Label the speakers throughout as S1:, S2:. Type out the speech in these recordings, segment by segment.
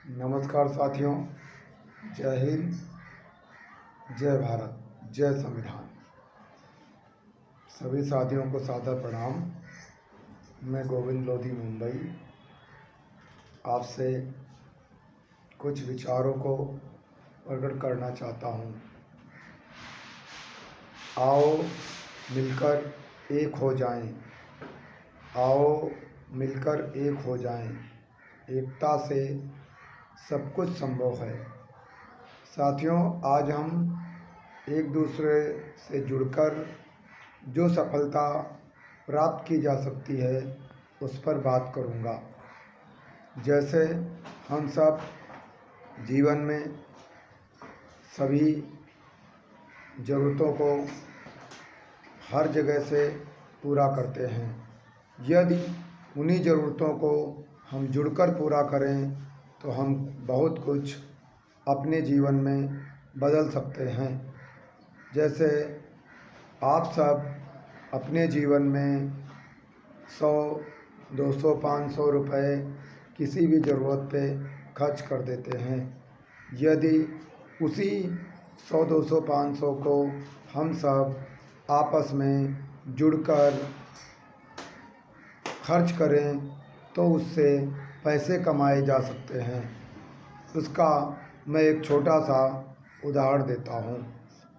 S1: नमस्कार साथियों। जय हिंद, जय भारत, जय संविधान। सभी साथियों को सादर प्रणाम। मैं गोविंद लोधी, मुंबई, आपसे कुछ विचारों को प्रकट करना चाहता हूँ। आओ मिलकर एक हो जाएं, आओ मिलकर एक हो जाएं, एकता से सब कुछ संभव है। साथियों, आज हम एक दूसरे से जुड़कर जो सफलता प्राप्त की जा सकती है उस पर बात करूँगा। जैसे हम सब जीवन में सभी ज़रूरतों को हर जगह से पूरा करते हैं। यदि उन्हीं ज़रूरतों को हम जुड़कर पूरा करें तो हम बहुत कुछ अपने जीवन में बदल सकते हैं। जैसे आप सब अपने जीवन में 100, 200, 500 रुपये किसी भी ज़रूरत पे खर्च कर देते हैं। यदि उसी 100, 200, 500 को हम सब आपस में जुड़कर खर्च करें तो उससे पैसे कमाए जा सकते हैं। उसका मैं एक छोटा सा उदाहरण देता हूँ।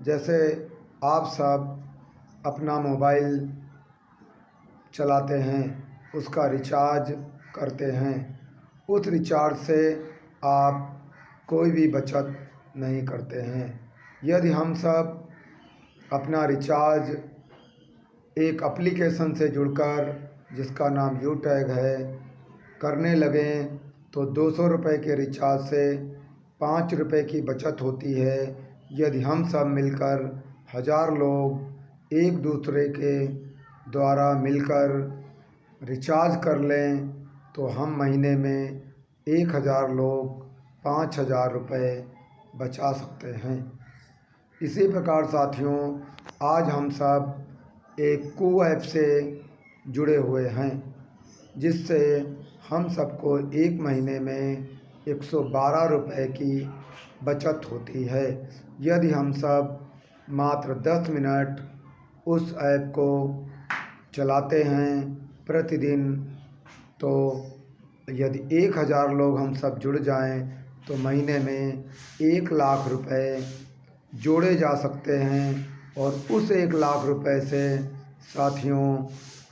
S1: जैसे आप सब अपना मोबाइल चलाते हैं, उसका रिचार्ज करते हैं। उस रिचार्ज से आप कोई भी बचत नहीं करते हैं। यदि हम सब अपना रिचार्ज एक एप्लीकेशन से जुड़कर, जिसका नाम यू टैग है, करने लगें तो 200 रुपये के रिचार्ज से 5 रुपये की बचत होती है। यदि हम सब मिलकर 1000 लोग एक दूसरे के द्वारा मिलकर रिचार्ज कर लें तो हम महीने में 1000 लोग 5000 रुपये बचा सकते हैं। इसी प्रकार साथियों, आज हम सब एक कू ऐप से जुड़े हुए हैं, जिससे हम सबको एक महीने में 112 रुपये की बचत होती है। यदि हम सब मात्र 10 मिनट उस ऐप को चलाते हैं प्रतिदिन, तो यदि 1000 लोग हम सब जुड़ जाएं तो महीने में 1 लाख रुपए जोड़े जा सकते हैं। और उस 1 लाख रुपए से साथियों,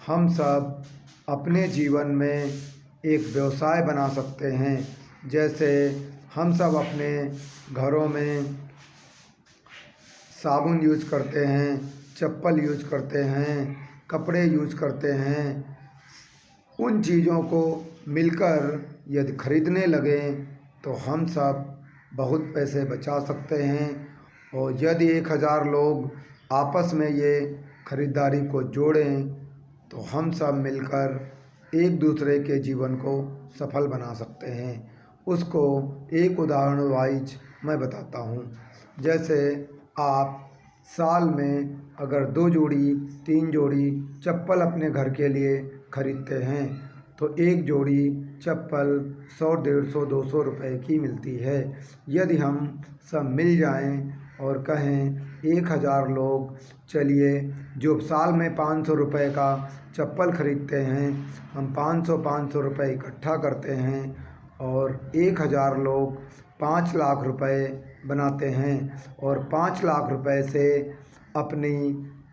S1: हम सब अपने जीवन में एक व्यवसाय बना सकते हैं। जैसे हम सब अपने घरों में साबुन यूज करते हैं, चप्पल यूज करते हैं, कपड़े यूज करते हैं। उन चीज़ों को मिलकर यदि खरीदने लगें तो हम सब बहुत पैसे बचा सकते हैं। और यदि 1000 लोग आपस में ये खरीदारी को जोड़ें तो हम सब मिलकर एक दूसरे के जीवन को सफल बना सकते हैं। उसको एक उदाहरण वाइज मैं बताता हूँ। जैसे आप साल में अगर 2 जोड़ी 3 जोड़ी चप्पल अपने घर के लिए खरीदते हैं तो एक जोड़ी चप्पल 100, 150, 200 रुपये की मिलती है। यदि हम सब मिल जाएं और कहें 1000 लोग, चलिए जो साल में 500 रुपये का चप्पल खरीदते हैं, हम 500 रुपये इकट्ठा करते हैं और 1000 लोग 5 लाख रुपए बनाते हैं और 5 लाख रुपए से अपनी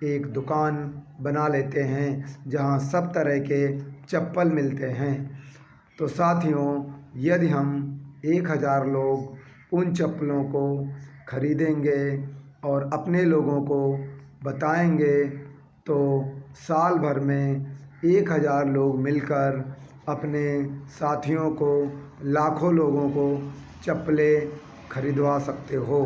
S1: एक दुकान बना लेते हैं जहां सब तरह के चप्पल मिलते हैं। तो साथियों, यदि हम 1000 लोग उन चप्पलों को खरीदेंगे और अपने लोगों को बताएंगे तो साल भर में 1000 लोग मिलकर अपने साथियों को, लाखों लोगों को चप्पलें खरीदवा सकते हो।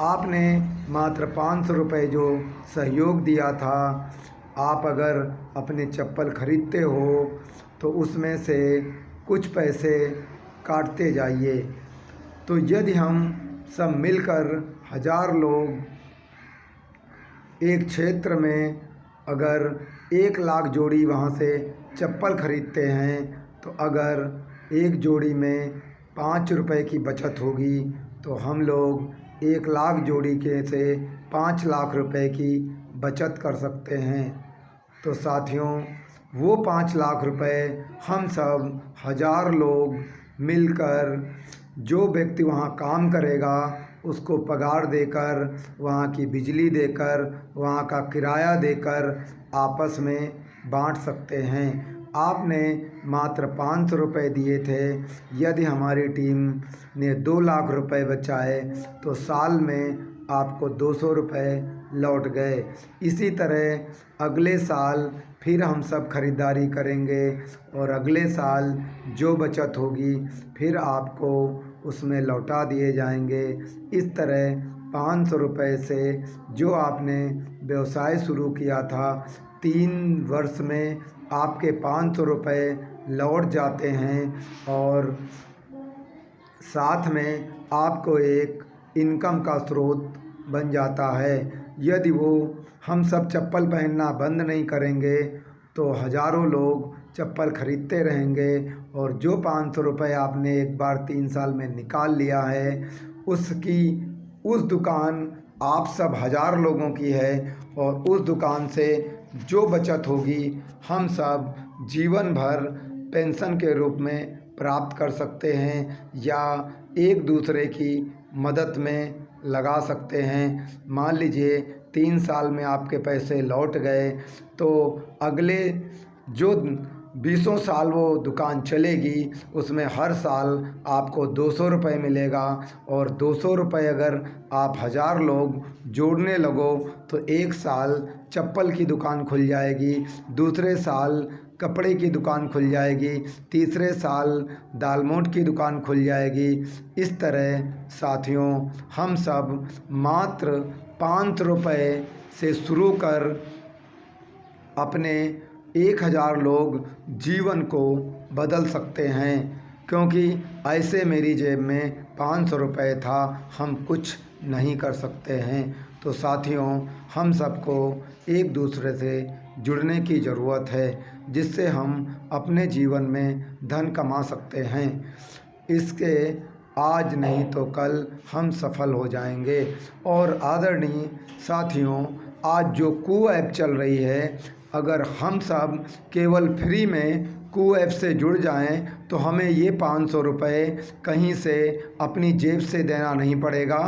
S1: आपने मात्र 500 रुपये जो सहयोग दिया था, आप अगर अपने चप्पल खरीदते हो तो उसमें से कुछ पैसे काटते जाइए। तो यदि हम सब मिलकर 1000 लोग एक क्षेत्र में अगर 1 लाख जोड़ी वहाँ से चप्पल खरीदते हैं तो अगर एक जोड़ी में ₹5 की बचत होगी तो हम लोग 1 लाख जोड़ी के से 5 लाख की बचत कर सकते हैं। तो साथियों, वो 5 लाख हम सब 1000 लोग मिलकर, जो व्यक्ति वहाँ काम करेगा उसको पगार देकर, वहाँ की बिजली देकर, वहाँ का किराया देकर आपस में बांट सकते हैं। आपने मात्र ₹500 दिए थे, यदि हमारी टीम ने 2 लाख रुपए बचाए तो साल में आपको ₹200 लौट गए। इसी तरह अगले साल फिर हम सब खरीदारी करेंगे और अगले साल जो बचत होगी फिर आपको उसमें लौटा दिए जाएंगे। इस तरह ₹500 से जो आपने व्यवसाय शुरू किया था, 3 वर्ष में आपके ₹500 लौट जाते हैं और साथ में आपको एक इनकम का स्रोत बन जाता है। यदि वो हम सब चप्पल पहनना बंद नहीं करेंगे तो हज़ारों लोग चप्पल खरीदते रहेंगे और जो ₹500 आपने एक बार 3 साल में निकाल लिया है, उस दुकान आप सब 1000 लोगों की है और उस दुकान से जो बचत होगी हम सब जीवन भर पेंशन के रूप में प्राप्त कर सकते हैं या एक दूसरे की मदद में लगा सकते हैं। मान लीजिए 3 साल में आपके पैसे लौट गए तो अगले जो 20 साल वो दुकान चलेगी उसमें हर साल आपको ₹200 मिलेगा और ₹200 अगर आप 1000 लोग जोड़ने लगो तो एक साल चप्पल की दुकान खुल जाएगी, दूसरे साल कपड़े की दुकान खुल जाएगी, तीसरे साल दाल मोठ की दुकान खुल जाएगी। इस तरह साथियों, हम सब मात्र ₹500 से शुरू कर अपने 1000 लोग जीवन को बदल सकते हैं, क्योंकि ऐसे मेरी जेब में ₹500 था, हम कुछ नहीं कर सकते हैं। तो साथियों, हम सबको एक दूसरे से जुड़ने की ज़रूरत है जिससे हम अपने जीवन में धन कमा सकते हैं। इसके आज नहीं तो कल हम सफल हो जाएंगे। और आदरणीय साथियों, आज जो कू ऐप चल रही है, अगर हम सब केवल फ्री में कू ऐप से जुड़ जाएं तो हमें ये ₹500 कहीं से अपनी जेब से देना नहीं पड़ेगा।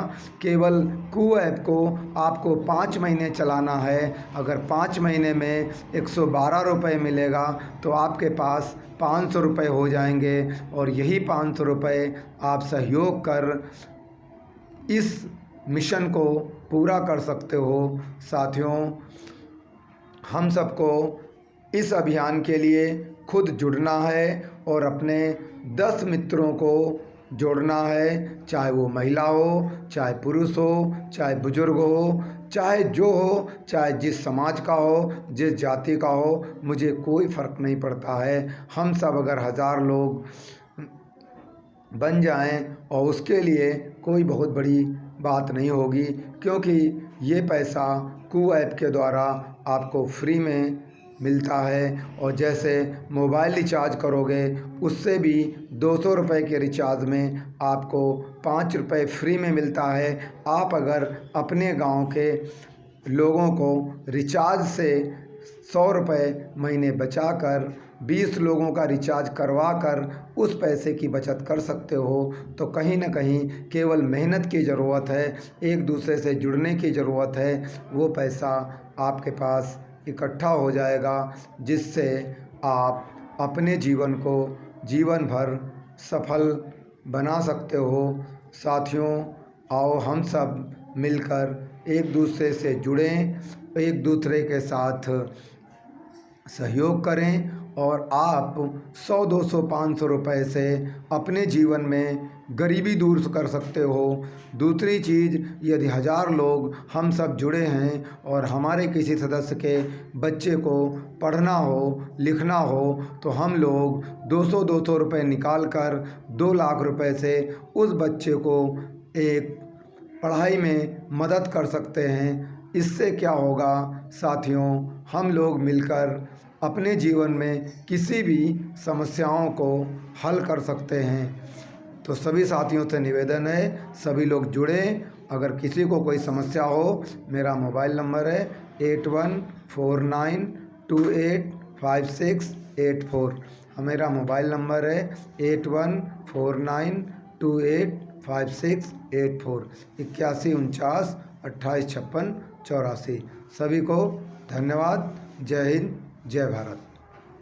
S1: केवल कू ऐप को आपको 5 महीने चलाना है। अगर 5 महीने में ₹112 मिलेगा तो आपके पास ₹500 हो जाएंगे और यही ₹500 आप सहयोग कर इस मिशन को पूरा कर सकते हो। साथियों, हम सबको इस अभियान के लिए खुद जुड़ना है और अपने 10 मित्रों को जोड़ना है, चाहे वो महिला हो, चाहे पुरुष हो, चाहे बुजुर्ग हो, चाहे जो हो, चाहे जिस समाज का हो, जिस जाति का हो, मुझे कोई फ़र्क नहीं पड़ता है। हम सब अगर 1000 लोग बन जाएं और उसके लिए कोई बहुत बड़ी बात नहीं होगी, क्योंकि ये पैसा कू ऐप के द्वारा आपको फ्री में मिलता है। और जैसे मोबाइल रिचार्ज करोगे उससे भी ₹200 के रिचार्ज में आपको ₹5 फ्री में मिलता है। आप अगर अपने गांव के लोगों को रिचार्ज से ₹100 महीने बचाकर 20 लोगों का रिचार्ज करवा कर उस पैसे की बचत कर सकते हो, तो कहीं ना कहीं केवल मेहनत की ज़रूरत है, एक दूसरे से जुड़ने की ज़रूरत है। वो पैसा आपके पास इकट्ठा हो जाएगा जिससे आप अपने जीवन को जीवन भर सफल बना सकते हो। साथियों, आओ हम सब मिलकर एक दूसरे से जुड़ें, एक दूसरे के साथ सहयोग करें और आप 100, 200, ₹500 से अपने जीवन में गरीबी दूर कर सकते हो। दूसरी चीज़, यदि 1000 लोग हम सब जुड़े हैं और हमारे किसी सदस्य के बच्चे को पढ़ना हो, लिखना हो, तो हम लोग 200 रुपए निकाल कर 2 लाख रुपए से उस बच्चे को एक पढ़ाई में मदद कर सकते हैं। इससे क्या होगा साथियों, हम लोग मिलकर अपने जीवन में किसी भी समस्याओं को हल कर सकते हैं। तो सभी साथियों से निवेदन है, सभी लोग जुड़ें। अगर किसी को कोई समस्या हो, मेरा मोबाइल नंबर है 8149285684। मेरा मोबाइल नंबर है 8149285684, 8149285684। सभी को धन्यवाद। जय हिंद, जय भारत।